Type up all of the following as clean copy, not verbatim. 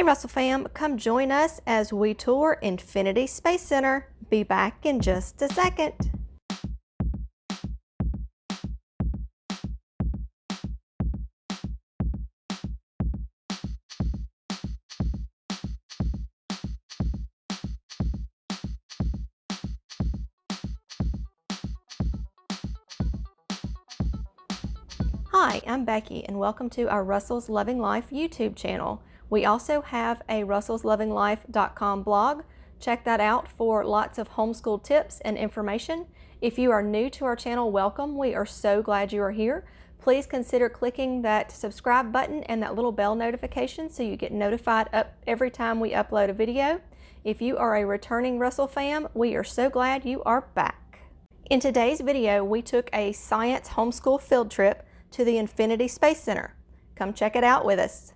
Hey Russell fam, come join us as we tour Infinity Space Center. Be back in just a second. Hi, I'm Becky and welcome to our Russell's Loving Life YouTube channel. We also have a russellslovinglife.com blog. Check that out for lots of homeschool tips and information. If you are new to our channel, welcome. We are so glad you are here. Please consider clicking that subscribe button and that little bell notification so you get notified every time we upload a video. If you are a returning Russell fam, we are so glad you are back. In today's video, we took a science homeschool field trip to the Infinity Space Center. Come check it out with us.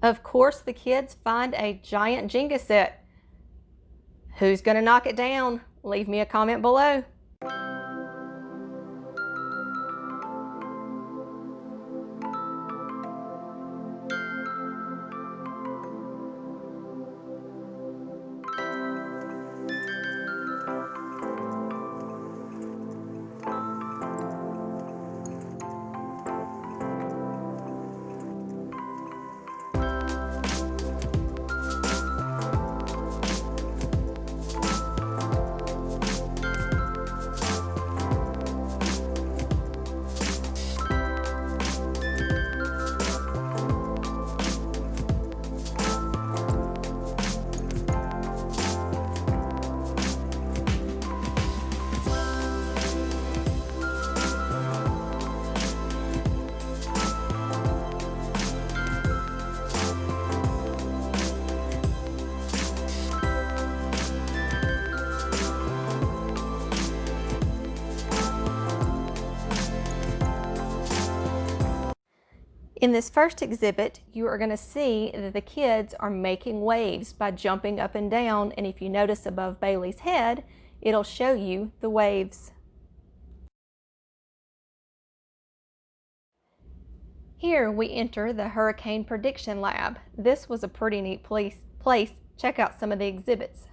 Of course, the kids find a giant Jenga set. Who's gonna knock it down? Leave me a comment below. In this first exhibit, you are going to see that the kids are making waves by jumping up and down, and if you notice above Bailey's head, it'll show you the waves. Here we enter the Hurricane Prediction Lab. This was a pretty neat place. Check out some of the exhibits.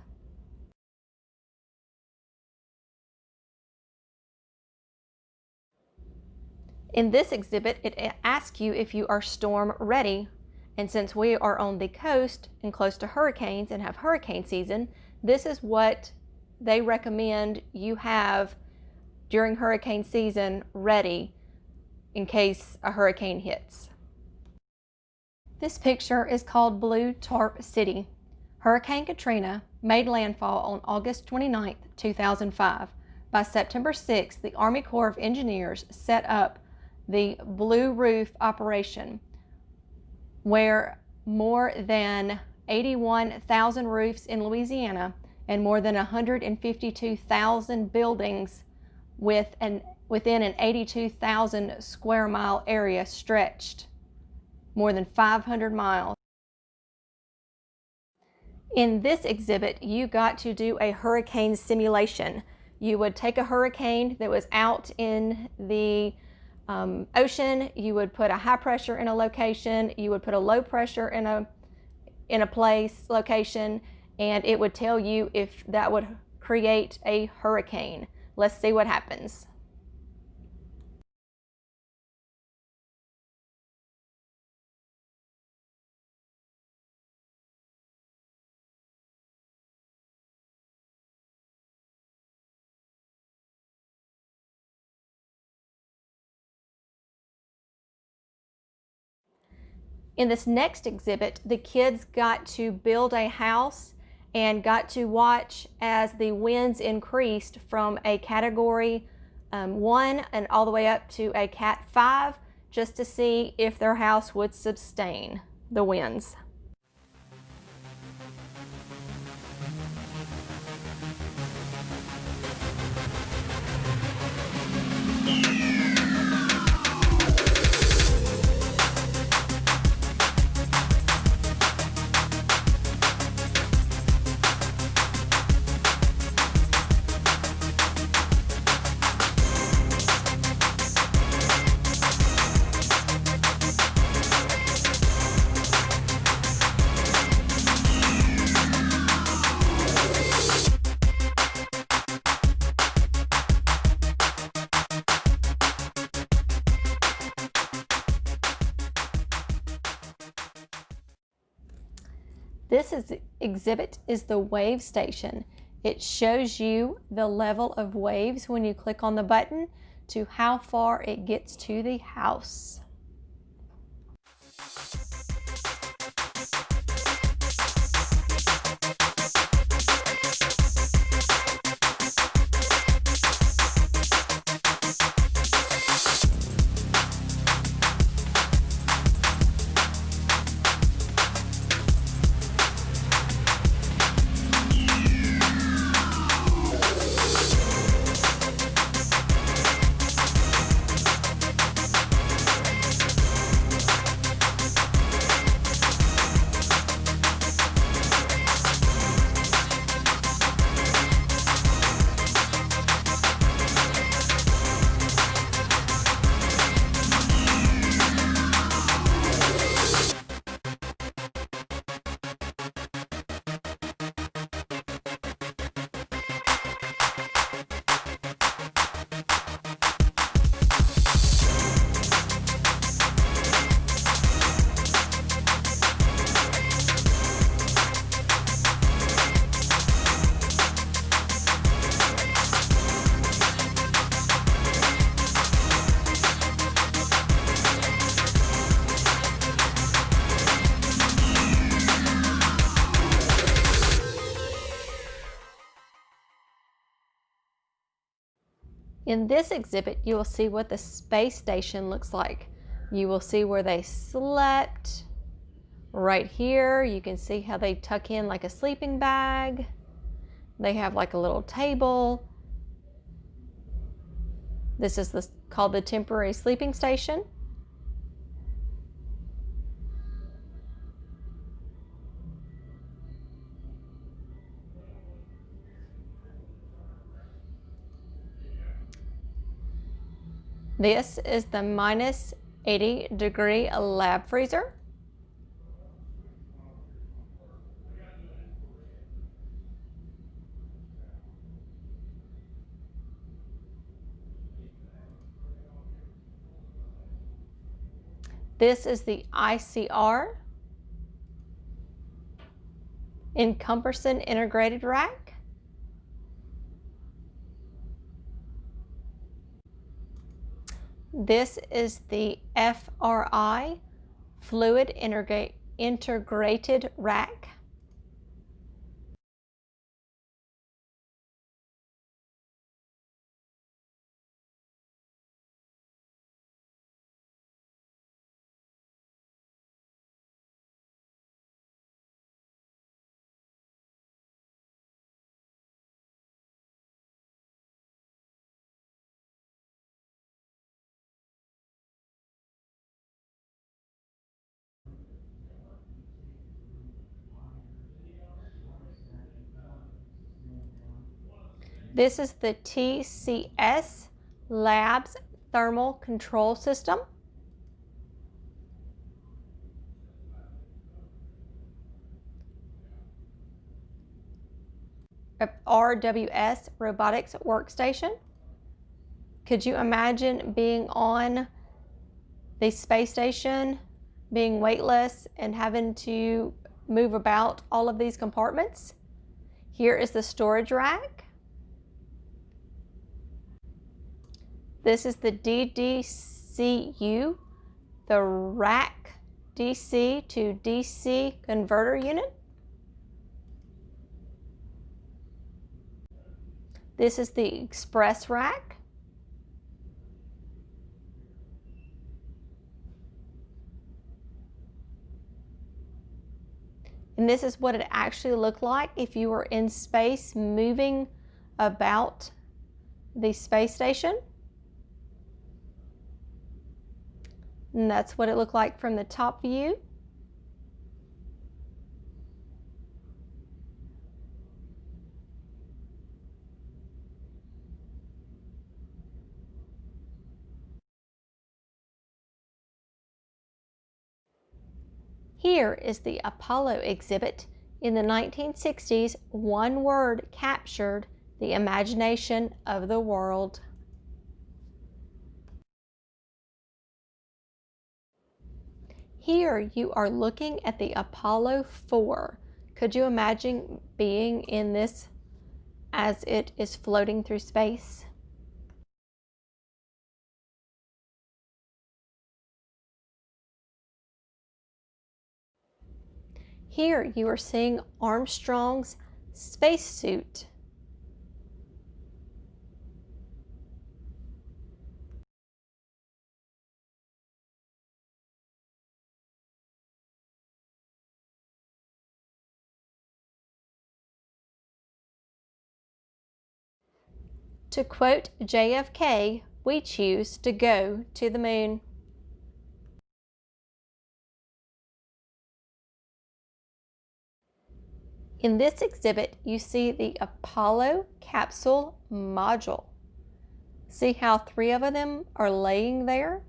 In this exhibit, it asks you if you are storm ready. And since we are on the coast and close to hurricanes and have hurricane season, this is what they recommend you have during hurricane season ready in case a hurricane hits. This picture is called Blue Tarp City. Hurricane Katrina made landfall on August 29, 2005. By September 6, the Army Corps of Engineers set up the Blue Roof operation, where more than 81,000 roofs in Louisiana and more than 152,000 buildings within an 82,000 square mile area stretched more than 500 miles. In this exhibit, you got to do a hurricane simulation. You would take a hurricane that was out in the ocean, you would put a high pressure in a location, you would put a low pressure in a location, and it would tell you if that would create a hurricane. Let's see what happens. In this next exhibit, the kids got to build a house and got to watch as the winds increased from a Category 1 and all the way up to a Cat 5 just to see if their house would sustain the winds. Exhibit is the wave station. It shows you the level of waves when you click on the button to how far it gets to the house. In this exhibit, you will see what the space station looks like. You will see where they slept. Right here, you can see how they tuck in like a sleeping bag. They have like a little table. This is called the temporary sleeping station. This is the minus 80-degree lab freezer. This is the ICR, in-comparison integrated rack. This is the FRI, fluid integrated rack. This is the TCS Labs thermal control system. RWS robotics workstation. Could you imagine being on the space station, being weightless and having to move about all of these compartments? Here is the storage rack. This is the DDCU, the rack DC to DC converter unit. This is the express rack. And this is what it actually looked like if you were in space moving about the space station. And that's what it looked like from the top view. Here is the Apollo exhibit. In the 1960s, one word captured the imagination of the world. Here you are looking at the Apollo 4. Could you imagine being in this as it is floating through space? Here you are seeing Armstrong's spacesuit. To quote JFK, we choose to go to the moon. In this exhibit, you see the Apollo capsule module. See how 3 of them are laying there?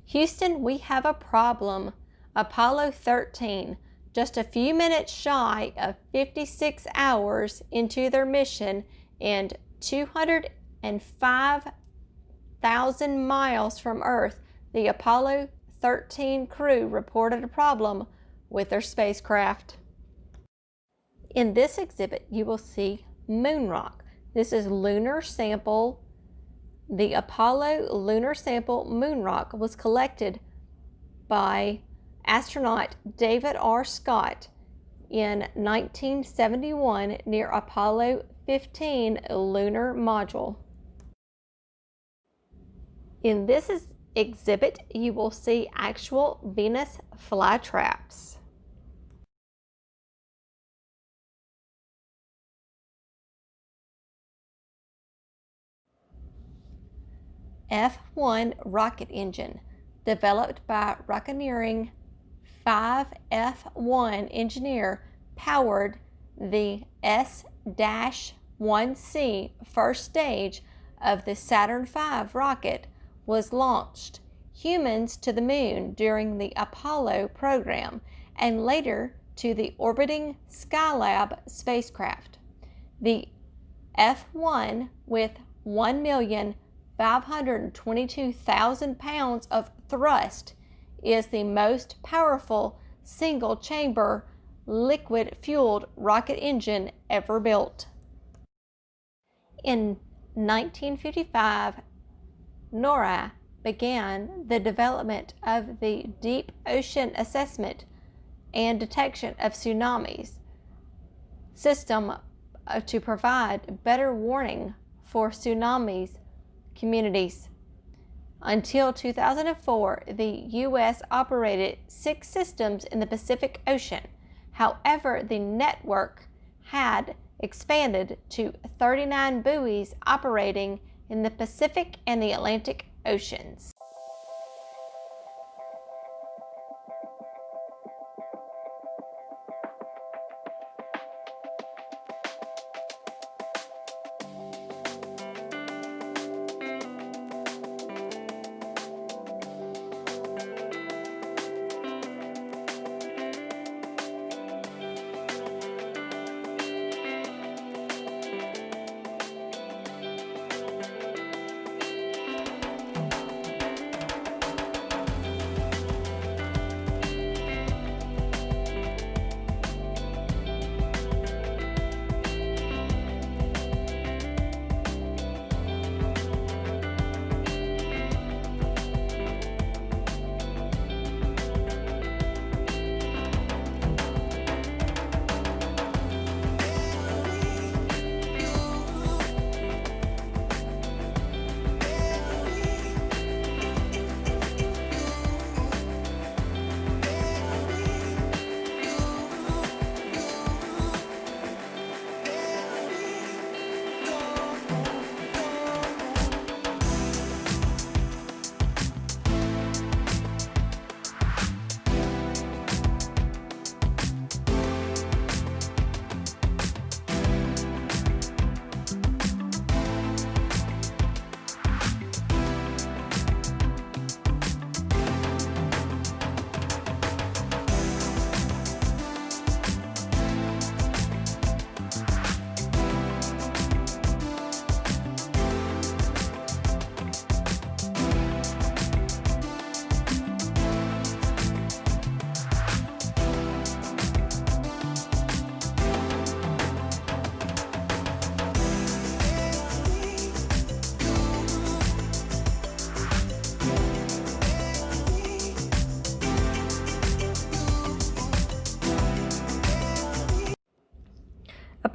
Houston, we have a problem. Apollo 13, just a few minutes shy of 56 hours into their mission and 205,000 miles from Earth, the Apollo 13 crew reported a problem with their spacecraft. In this exhibit, you will see moon rock. This is lunar sample. The Apollo lunar sample moon rock was collected by astronaut David R. Scott in 1971 near Apollo 15 lunar module. In this exhibit, you will see actual Venus flytraps. F1 rocket engine, developed by Rocketeering 5F1 engineer, powered the S-1C first stage of the Saturn V rocket, was launched humans to the moon during the Apollo program and later to the orbiting Skylab spacecraft. The F1, with 1,522,000 pounds of thrust, is the most powerful single-chamber liquid-fueled rocket engine ever built. In 1955, NORAD began the development of the Deep Ocean Assessment and Detection of Tsunamis system to provide better warning for tsunamis communities. Until 2004, the U.S. operated 6 systems in the Pacific Ocean. However, the network had expanded to 39 buoys operating in the Pacific and the Atlantic Oceans.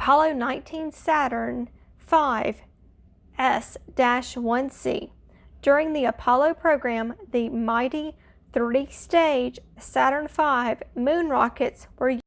Apollo 19 Saturn V S-1C. During the Apollo program, the mighty 3-stage Saturn V moon rockets were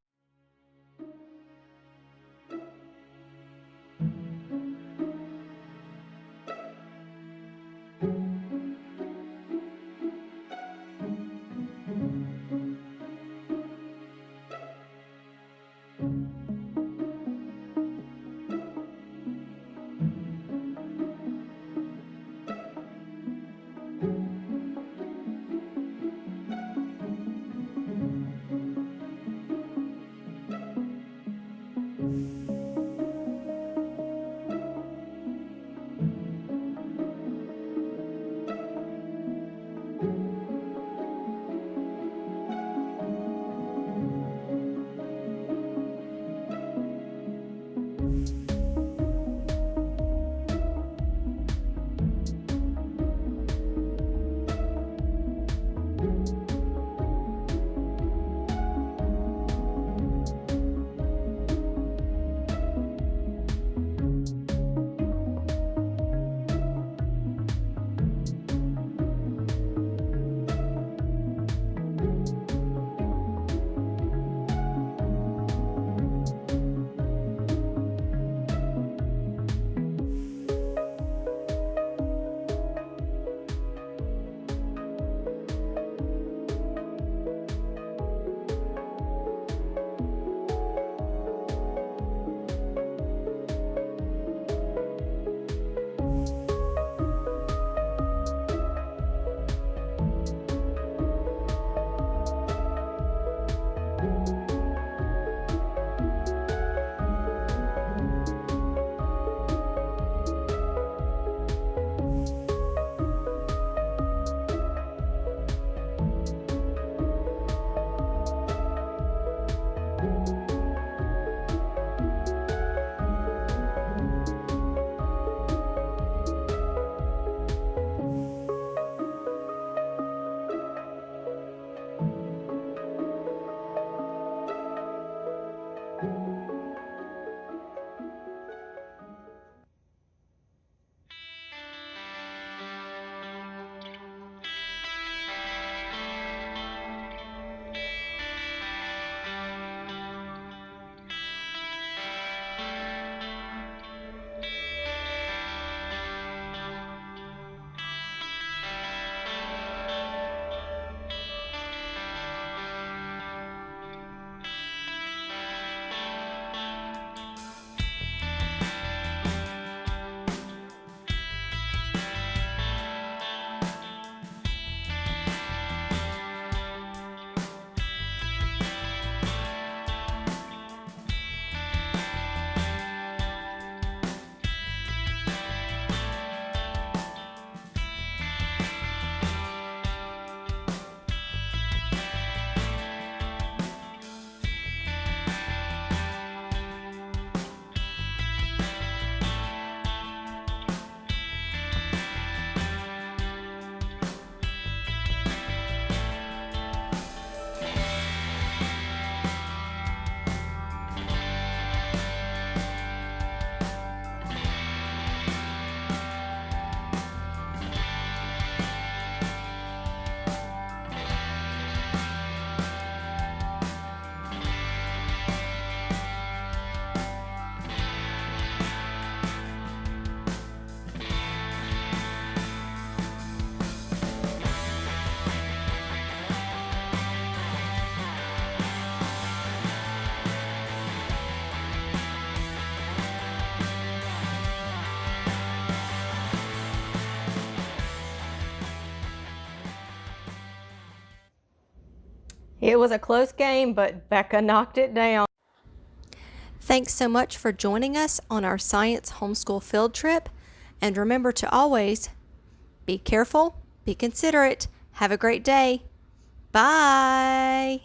It was a close game, but Becca knocked it down. Thanks so much for joining us on our science homeschool field trip. And remember to always be careful, be considerate, have a great day. Bye.